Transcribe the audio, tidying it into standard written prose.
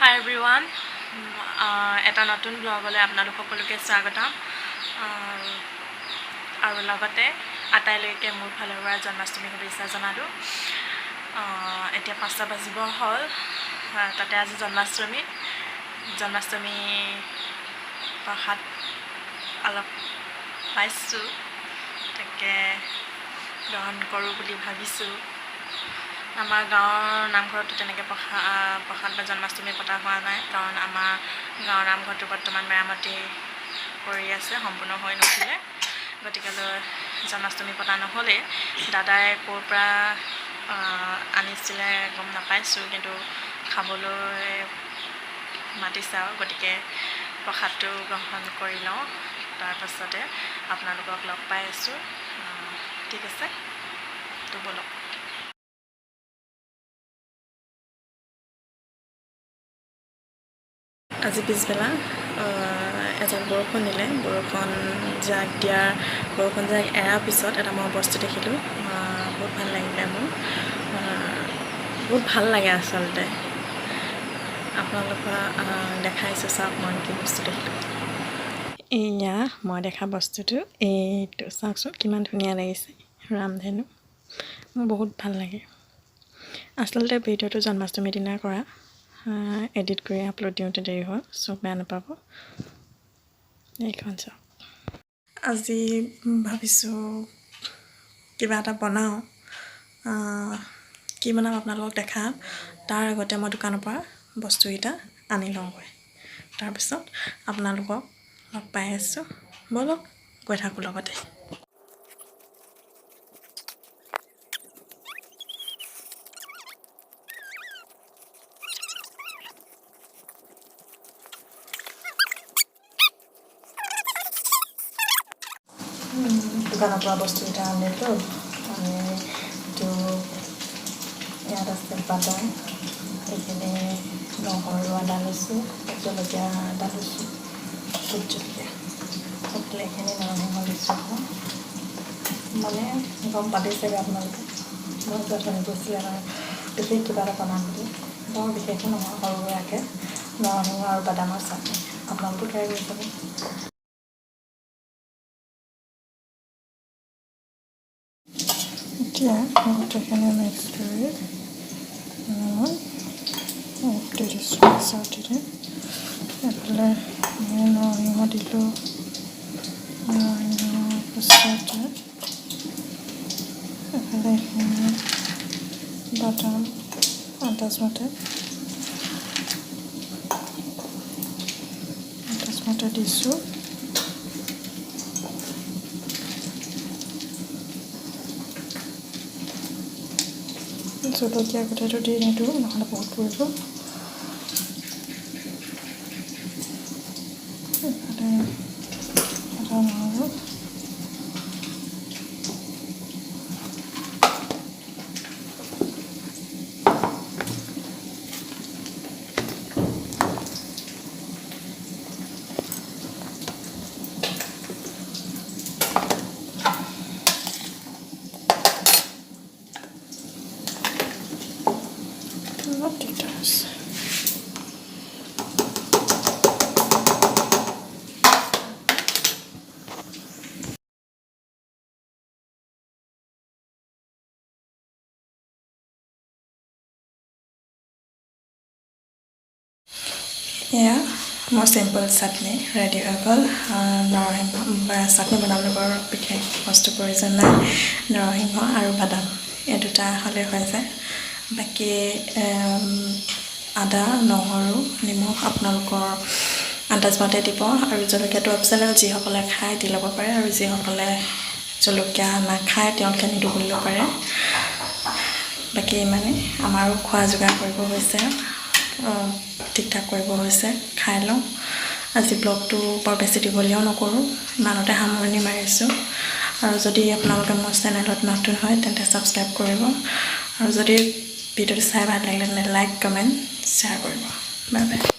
Hi everyone, এটা নতুন ব্লগলৈ আপোনালোক সকলোকে স্বাগতম আৰু লগতে আটাইলৈকে মোৰ ফালৰ পৰা জন্মাষ্টমী শুভেচ্ছা জনালোঁ এতিয়া 5টা বাজিব হ'ল তাতে আজি জন্মাষ্টমী প্ৰসাদ অলপ পাইছোঁ তাকে গ্ৰহণ কৰোঁ বুলি ভাবিছোঁ আমাৰ গাঁৱৰ নামঘৰতো তেনেকৈ প্ৰসাদ বা জন্মাষ্টমী পতা হোৱা নাই কাৰণ আমাৰ গাঁৱৰ নামঘৰটো বৰ্তমান মেৰামতি কৰি আছে সম্পূৰ্ণ হৈ নুঠিলে গতিকেলৈ জন্মাষ্টমী পতা নহ'লে দাদাই ক'ৰ পৰা আনিছিলে গম নাপাইছোঁ কিন্তু খাবলৈ মাতিছে আৰু গতিকে প্ৰসাদটো গ্ৰহণ কৰি লওঁ তাৰপাছতে আপোনালোকক লগ পাই আছোঁ ঠিক আছে তো ব'লক আজি পিছবেলা এজাক বৰষুণ দিলে বৰষুণ জাক এৰাৰ পিছত এটা মই বস্তু দেখিলোঁ বহুত ভাল লাগিলে মোৰ বহুত ভাল লাগে আচলতে আপোনালোকক দেখাইছোঁ চাওক মই কি বস্তু দেখিলোঁ এয়া মই দেখা বস্তুটো এইটো চাওকচোন কিমান ধুনীয়া লাগিছে ৰামধেনু মোৰ বহুত ভাল লাগে আচলতে ভিডিঅ'টো জন্মাষ্টমীৰ দিনা কৰা এডিট কৰি আপলোড দিওঁতে দেৰি হ'ল চব বেয়া নাপাব এইখন চাওক আজি ভাবিছোঁ কিবা এটা বনাওঁ কি বনাম আপোনালোকক দেখাম তাৰ আগতে মই দোকানৰ পৰা বস্তুকেইটা আনি লওঁগৈ তাৰপিছত আপোনালোকক লগ পাই আছোঁ ব'লক গৈ থাকোঁ লগতে দোকানৰ পৰা বস্তুকেইটা আনিলোঁ এইটো ইয়াত আছে বাদাম এইখিনি নহৰু আদা লৈছোঁ জলকীয়া আদা লৈছোঁ ভোট জলকীয়া এইখিনি নৰসিংহ লৈছোঁ মানে গম পাতিছেগৈ আপোনালোকে মই যথেষ্ট গৈছিলে আমাৰ বিশেষ কিবা এটা বনাম বুলি বৰ বিশেষকৈ নহয় সৰু সুৰাকৈ নৰসিংহ আৰু বাদামৰ চাটনি আপোনালোকেও ট্ৰাই কৰি চাব এতিয়া গোটেইখিনি মিক্স কৰি দি দিছোঁ মিক্সাৰতে এফালে নৰসিংহ দিলোঁ নৰসিংহৰ পিছতে এফালে এইখিনি বাদাম আন্দাজমতে দিছোঁ জলকীয়া গোটেইটো দি নিদিওঁ নহ'লে বহুত পৰিব এইফালে আদা নহৰু অলপ দিগদাৰ হৈছে এয়া মোৰ চিম্পল চাটনি ৰেডি হৈ গ'ল নৰসিংহ চাটনি বনাবলৈ বৰ বিশেষ বস্তু প্ৰয়োজন নাই নৰসিংহ আৰু বাদাম এই দুটা হ'লে হৈ যায় বাকী আদা নহৰু নিমখ আপোনালোকৰ আন্দাজমতে দিব আৰু জলকীয়াটো অপচনেল যিসকলে খায় দি ল'ব পাৰে আৰু যিসকলে জলকীয়া নাখায় তেওঁলোকে নিদিব পাৰে বাকী মানে আমাৰো খোৱা যোগাৰ কৰিব হৈছে ঠিক ঠাক কৰিব হৈছে খাই লওঁ আজি ব্লগটো বৰ বেছি দীঘলীয়াও নকৰোঁ ইমানতে সামৰণি মাৰিছোঁ আৰু যদি আপোনালোকে মোৰ চেনেলত নতুন হয় তেন্তে ছাবস্ক্ৰাইব কৰিব আৰু যদি ভিডিঅ'টো চাই ভাল লাগিলে তেন্তে লাইক কমেণ্ট শ্বেয়াৰ কৰিব বাই বাই